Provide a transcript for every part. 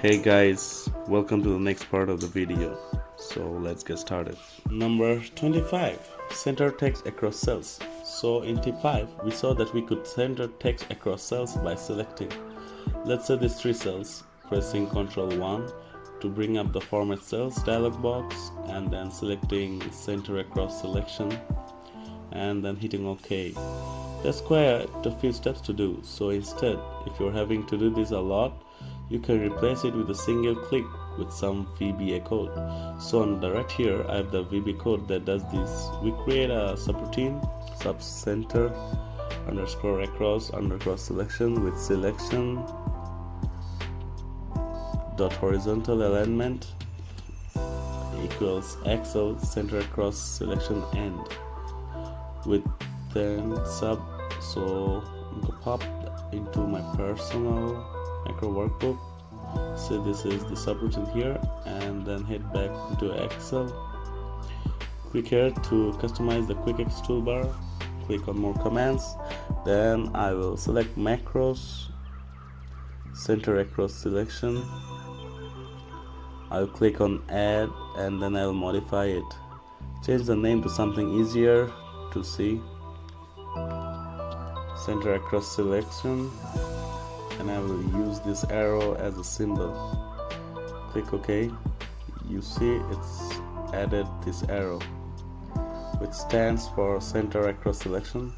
Hey guys, welcome to the next part of the video. So let's get started. Number 25, center text across cells. So in tip 5, we saw that we could center text across cells by selecting, let's say these 3 cells, pressing Ctrl 1 to bring up the format cells dialog box and then selecting center across selection and then hitting OK. That's quite a few steps to do. So instead, if you're having to do this a lot, you can replace it with a single click with some VBA code. So on the right here, I have the VB code that does this. We create a subroutine, sub center underscore across underscore selection with selection dot horizontal alignment equals Excel center across selection end with then sub. So I'm gonna pop into my personal macro workbook. So this is the subroutine here, and then head back into Excel. Click here to customize the quick X toolbar. Click on more commands. Then I will select macros, center across selection. I'll click on add and then I'll modify it. Change the name to something easier to see. Center across selection. And I will use this arrow as a symbol. Click OK. You see it's added this arrow, which stands for center across selection.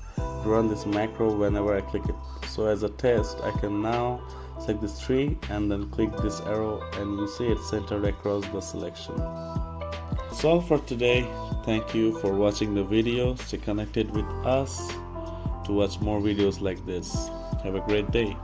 Run this macro whenever I click it. So as a test, I can now select this tree and then click this arrow, and you see it's centered across the selection. That's all for today. Thank you for watching the video. Stay connected with us to watch more videos like this. Have a great day.